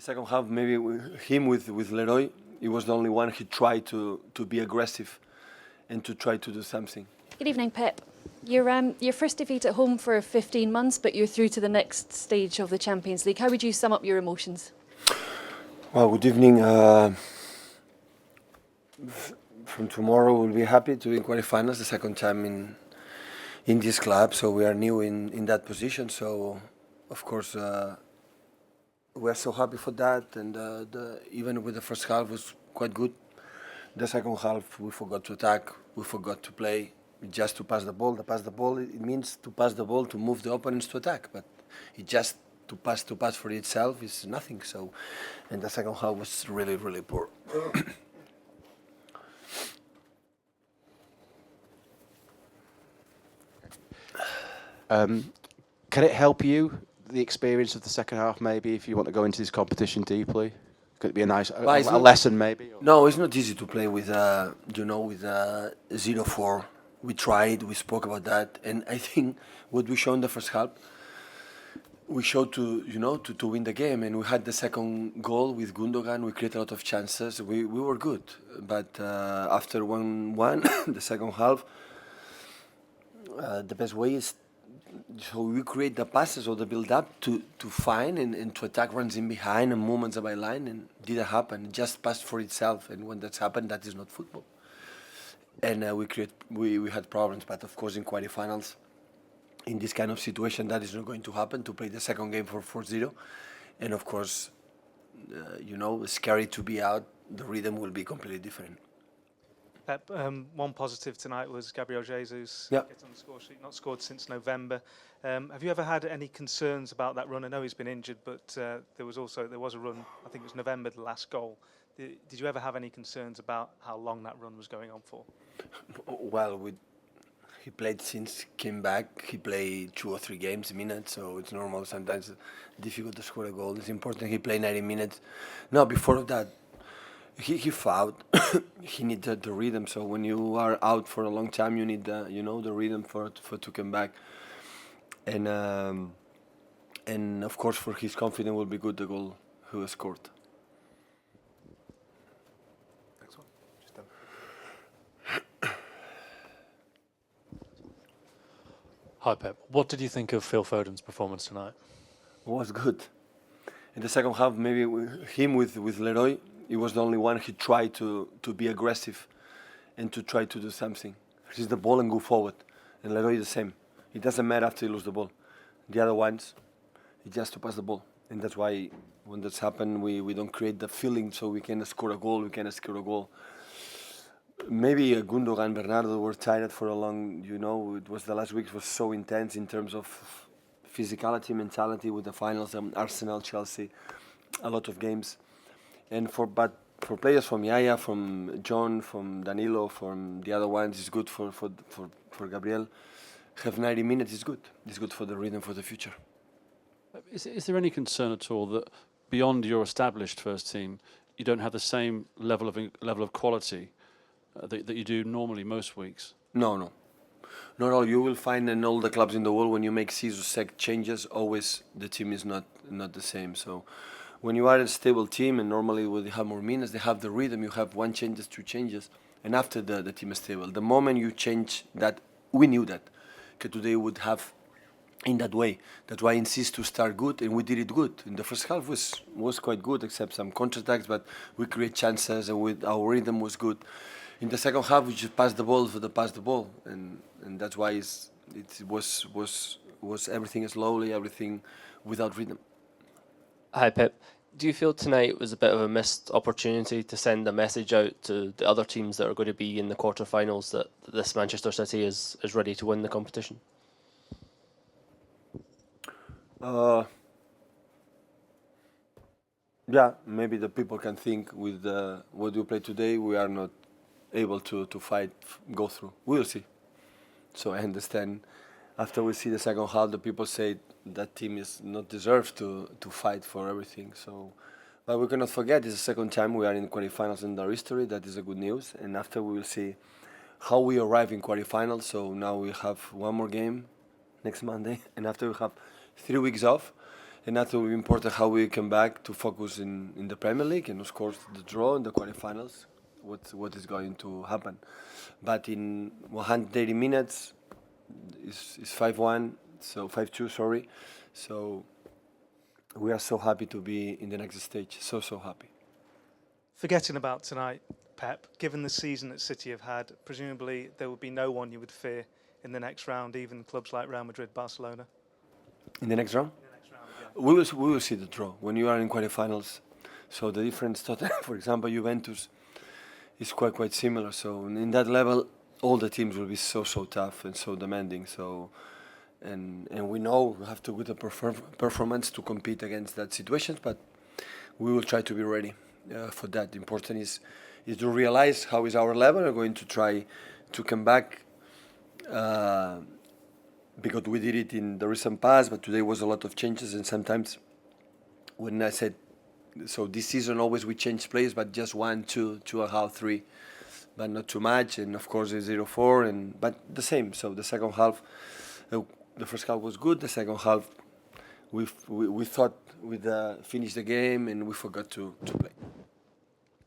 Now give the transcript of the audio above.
The second half, maybe him with Leroy, he was the only one who tried to be aggressive and to try to do something. Good evening, Pep. Your first defeat at home for 15 months, but you're through to the next stage of the Champions League. How would you sum up your emotions? Well, good evening. From tomorrow, we'll be happy to be in quarterfinals, the second time in this club. So we are new in that position. So, of course, we are so happy for that. And even with the first half was quite good. The second half, we forgot to attack. We forgot to play. Just to pass the ball. To pass the ball, it means to pass the ball to move the opponents to attack. But it just to pass for itself is nothing. So, and the second half was really, really poor. Can it help you, the experience of the second half, maybe, if you want to go into this competition deeply? Could it be a nice a lesson, maybe? Or? No, it's not easy to play with, with 0-4. We tried, we spoke about that, and I think what we showed in the first half, we showed to win the game, and we had the second goal with Gundogan. We created a lot of chances. We were good, but after 1-1, the second half, the best way is so we create the passes or the build-up to find and to attack runs in behind and movements by line, and didn't happen. It just passed for itself, and when that's happened, that is not football. And we had problems, but of course in quarterfinals, in this kind of situation, that is not going to happen, to play the second game for 4-0. And of course, it's scary to be out. The rhythm will be completely different. Pep, one positive tonight was Gabriel Jesus. Yeah. Gets on the score sheet, not scored since November. Have you ever had any concerns about that run? I know he's been injured, but there was a run, I think it was November, the last goal. Did you ever have any concerns about how long that run was going on for? Well, he played since came back. He played 2 or 3 games a minute, so it's normal. Sometimes difficult to score a goal. It's important he played 90 minutes. No, before that, he fouled. He needed the rhythm. So when you are out for a long time, you need the rhythm for to come back. And of course, for his confidence will be good the goal he was scored. Hi Pep, what did you think of Phil Foden's performance tonight? It was good. In the second half, maybe him with Leroy, he was the only one who tried to be aggressive and to try to do something. Seize the ball and go forward. And Leroy the same. It doesn't matter after you lose the ball. The other ones, it's just to pass the ball. And that's why when that's happened, we don't create the feeling so we can score a goal, Maybe Gundogan, Bernardo were tired for a long, it was the last weeks was so intense in terms of physicality, mentality with the finals, Arsenal, Chelsea, a lot of games. And for players from Yaya, from John, from Danilo, from the other ones, it's good for Gabriel. Have 90 minutes is good. It's good for the rhythm for the future. Is there any concern at all that beyond your established first team, you don't have the same level of quality that you do normally most weeks? No. Not at all. You will find in all the clubs in the world when you make 6 or 7 changes, always the team is not the same. So when you are a stable team, and normally when they have more minutes, they have the rhythm, you have 1 changes, 2 changes, and after the team is stable. The moment you change that, we knew that, because today we would have in that way. That's why I insist to start good, and we did it good. In the first half was quite good, except some counter-attacks, but we create chances, and our rhythm was good. In the second half, we just passed the ball for the pass the ball, and that's why it was everything slowly, everything without rhythm. Hi Pep, do you feel tonight was a bit of a missed opportunity to send a message out to the other teams that are going to be in the quarterfinals that this Manchester City is ready to win the competition? Yeah, maybe the people can think with what we play today, we are not able to fight, go through. We'll see. So I understand. After we see the second half, the people say that team is not deserved to fight for everything. So, but we cannot forget it's the second time we are in quarterfinals in our history. That is a good news. And after we will see how we arrive in quarterfinals. So now we have 1 more game next Monday, and after we have 3 weeks off, and that will be important how we come back to focus in the Premier League and of course the draw in the quarterfinals. What is going to happen? But in 180 minutes, it's 5-1, so 5-2. Sorry, so we are so happy to be in the next stage. So happy. Forgetting about tonight, Pep, given the season that City have had, presumably there would be no one you would fear in the next round, even clubs like Real Madrid, Barcelona. In the next round, In the next round, yeah. we will see the draw when you are in quarterfinals. So the difference, for example, Juventus is quite similar. So in that level, all the teams will be so tough and so demanding. So and we know we have to do the performance to compete against that situation, but we will try to be ready for that. Important is to realize how is our level. We're going to try to come back because we did it in the recent past, but today was a lot of changes, and sometimes when I said so this season always we change players, but just 1, 2, 2.5, 3, but not too much, and of course it's 0-4, but the same. So the second half, the first half was good. The second half, we thought we'd finish the game, and we forgot to play.